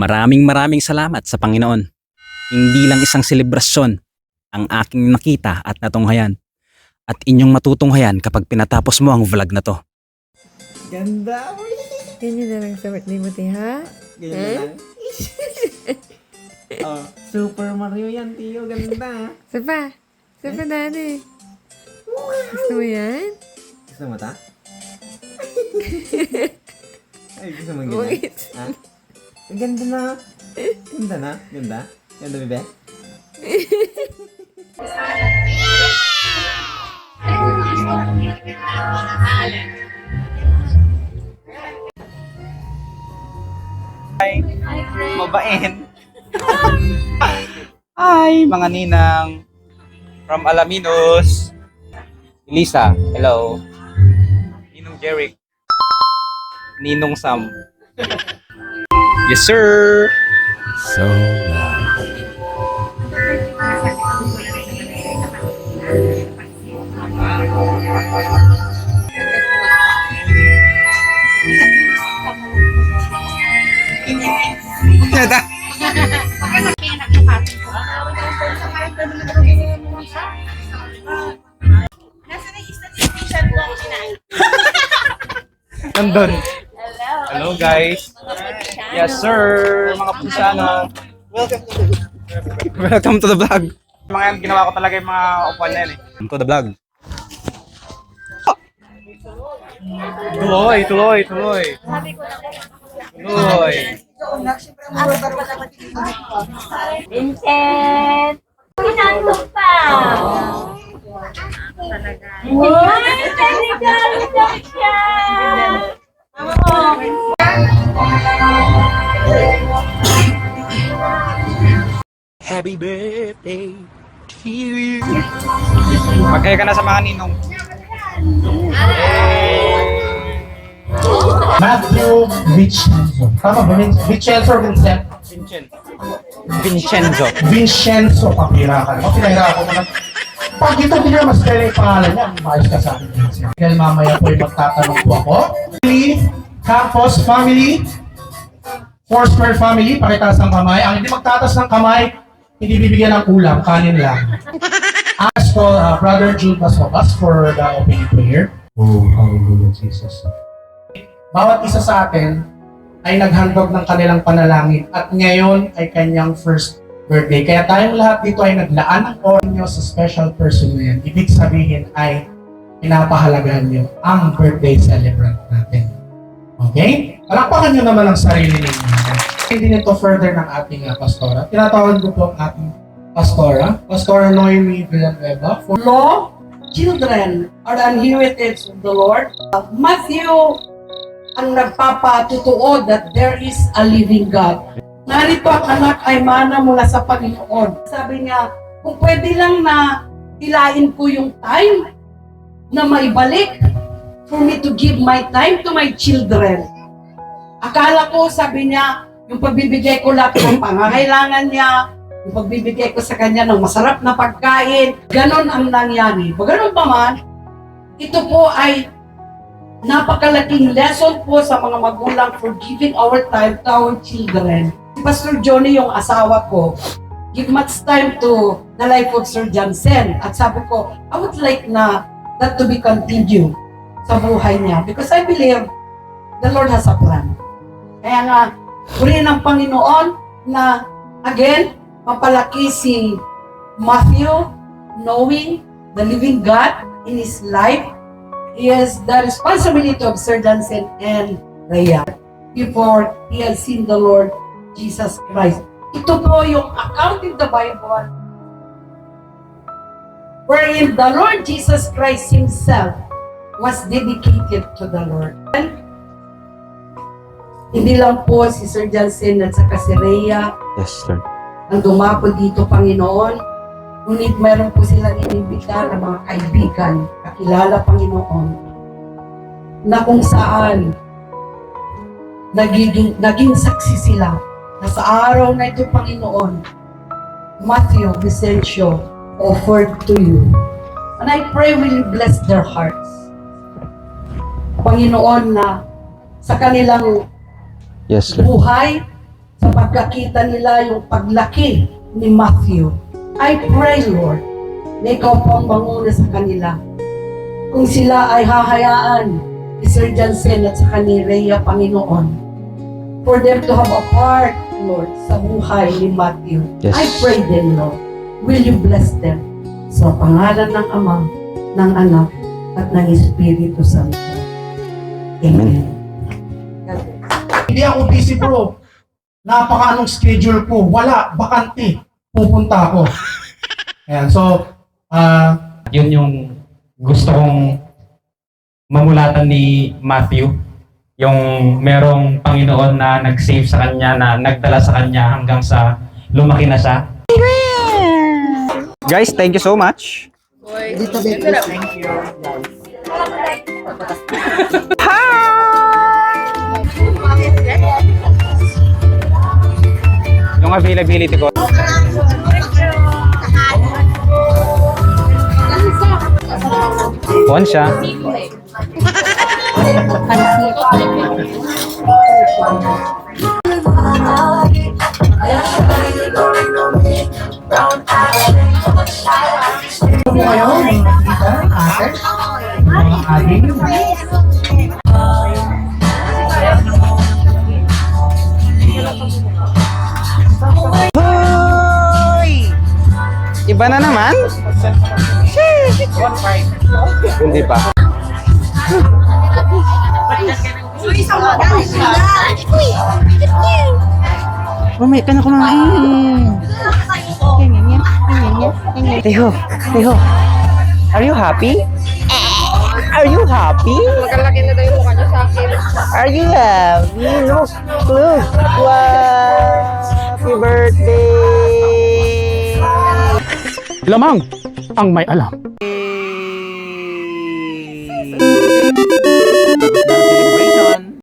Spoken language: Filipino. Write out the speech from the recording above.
Maraming salamat sa Panginoon. Hindi lang isang selebrasyon ang aking nakita at natunghayan at inyong matutunghayan kapag pinatapos mo ang vlog na to. Ganda! Ganyan na lang sa birthday mo, ha? Ganyan na lang. Oh, Super Mario yan, Tiyo. Ganda. Sapa, Dani. Gusto mo yan? Gusto mo ta? Ay, gusto mo ganyan? Wait. Ha? Ganda na. Ganda na? Ganda? Ganda, bebe? Mabain. Hi, mga ninang from Alaminos. Elisa, hello. Ninong Jeric. Ninong Sam. Yes, sir. So nandun. Hello guys. Yes sir, mga punsano. Welcome to the vlog. Mga yan, ginawa ko talaga yung mga upuan na yan eh. Welcome to the vlog. Tuloy. Vincent! Pinanong pa! Uy! Regalo daw siya! Happy birthday to you. Magkaya ka na sa mga ninong. Matthew Vincenzo. Tama ba? Vincenzo or Vincent? Vincenzo. Vincenzo, papira ka. Papira ako na. Pag ito hindi na mas kaya yung pangalan niya, maayos ka sa akin. Dahil mamaya po ay magtatanong po ako. Campos family, Foursquare family, pakitaas ng kamay. Ang hindi magtatas ng kamay, hindi bibigyan ng ulam, kanin lang. Ask for Brother Jude Masobas for the opening prayer. Oh, hallelujah, Jesus. Bawat isa sa atin ay naghandog ng kanilang panalangin at ngayon ay kanyang first birthday. Kaya tayong lahat dito ay naglaan ng oras nyo sa special person na yan. Ibig sabihin ay pinapahalagahan nyo ang birthday celebrant natin. Okay? Palakpakan nyo naman ang sarili ninyo. Hindi nito further ng ating pastora. Tinatawag ko po ang ating Pastora Noemi Villanueva. No children are the inheritance of the Lord. Matthew ang nagpapatutuo that there is a living God. Narito ang anak ay mana mula sa Panginoon. Sabi niya, kung pwede lang na hilain ko yung time na maibalik for me to give my time to my children. Akala ko, sabi niya, yung pagbibigay ko lahat ng pangangailangan niya, yung pagbibigay ko sa kanya ng masarap na pagkain, ganon ang nangyari. Pag ganon pa man, ito po ay napakalaking lesson po sa mga magulang for giving our time to our children. Si Pastor Johnny, yung asawa ko, give much time to the life of Sir Jansen. At sabi ko, I would like na that to be continued sa buhay niya. Because I believe the Lord has a plan. Kaya nga, purihin ng Panginoon na, again, mapalaki si Matthew, knowing the living God in his life. He has the responsibility of Sir Jansen and Rhea before he has seen the Lord Jesus Christ. Ito po yung account in the Bible wherein the Lord Jesus Christ himself was dedicated to the Lord. And hindi lang po si Sir Jansen at saka si Rhea Yes, Lord. ang dumapo dito, Panginoon. Ngunit meron po silang inimbita ng mga kaibigan, kakilala, Panginoon, na kung saan naging saksi sila na sa araw na ito, Panginoon, Matthew Vicencio offered to you. And I pray will you bless their hearts. Panginoon, na sa kanilang Yes, Lord. buhay, sa sa pagkakita nila yung paglaki ni Matthew. I pray, Lord, na ikaw po ang manguna sa kanila. Kung sila ay hahayaan ni Sir Jansen at sa ni Rhea, Panginoon, for them to have a part, Lord, sa buhay ni Matthew. Yes. I pray them, Lord, will you bless them sa pangalan ng Ama, ng Anak, at ng Espiritu Santo. Amen. God bless. Hindi ako busy bro. Napaka-anong schedule ko. Wala, bakante. Pupunta ako. Ayan, so, Yun yung gusto kong mamulatan ni Matthew. Yung merong Panginoon na nag-save sa kanya, na nagdala sa kanya hanggang sa lumaki na siya. Guys, thank you so much. Yung availability ko. On siya. ito mo kayo, mga tita, ate, mga adik. Hoy! Iba na naman? Hindi pa. Mamaya ka na kumain. Teho, Teho. Are you happy? Are you happy? Magalaki na daw yung mukha niya sa akin. Are you happy? Look, look. Wow! Happy birthday! Lamang ang may alam.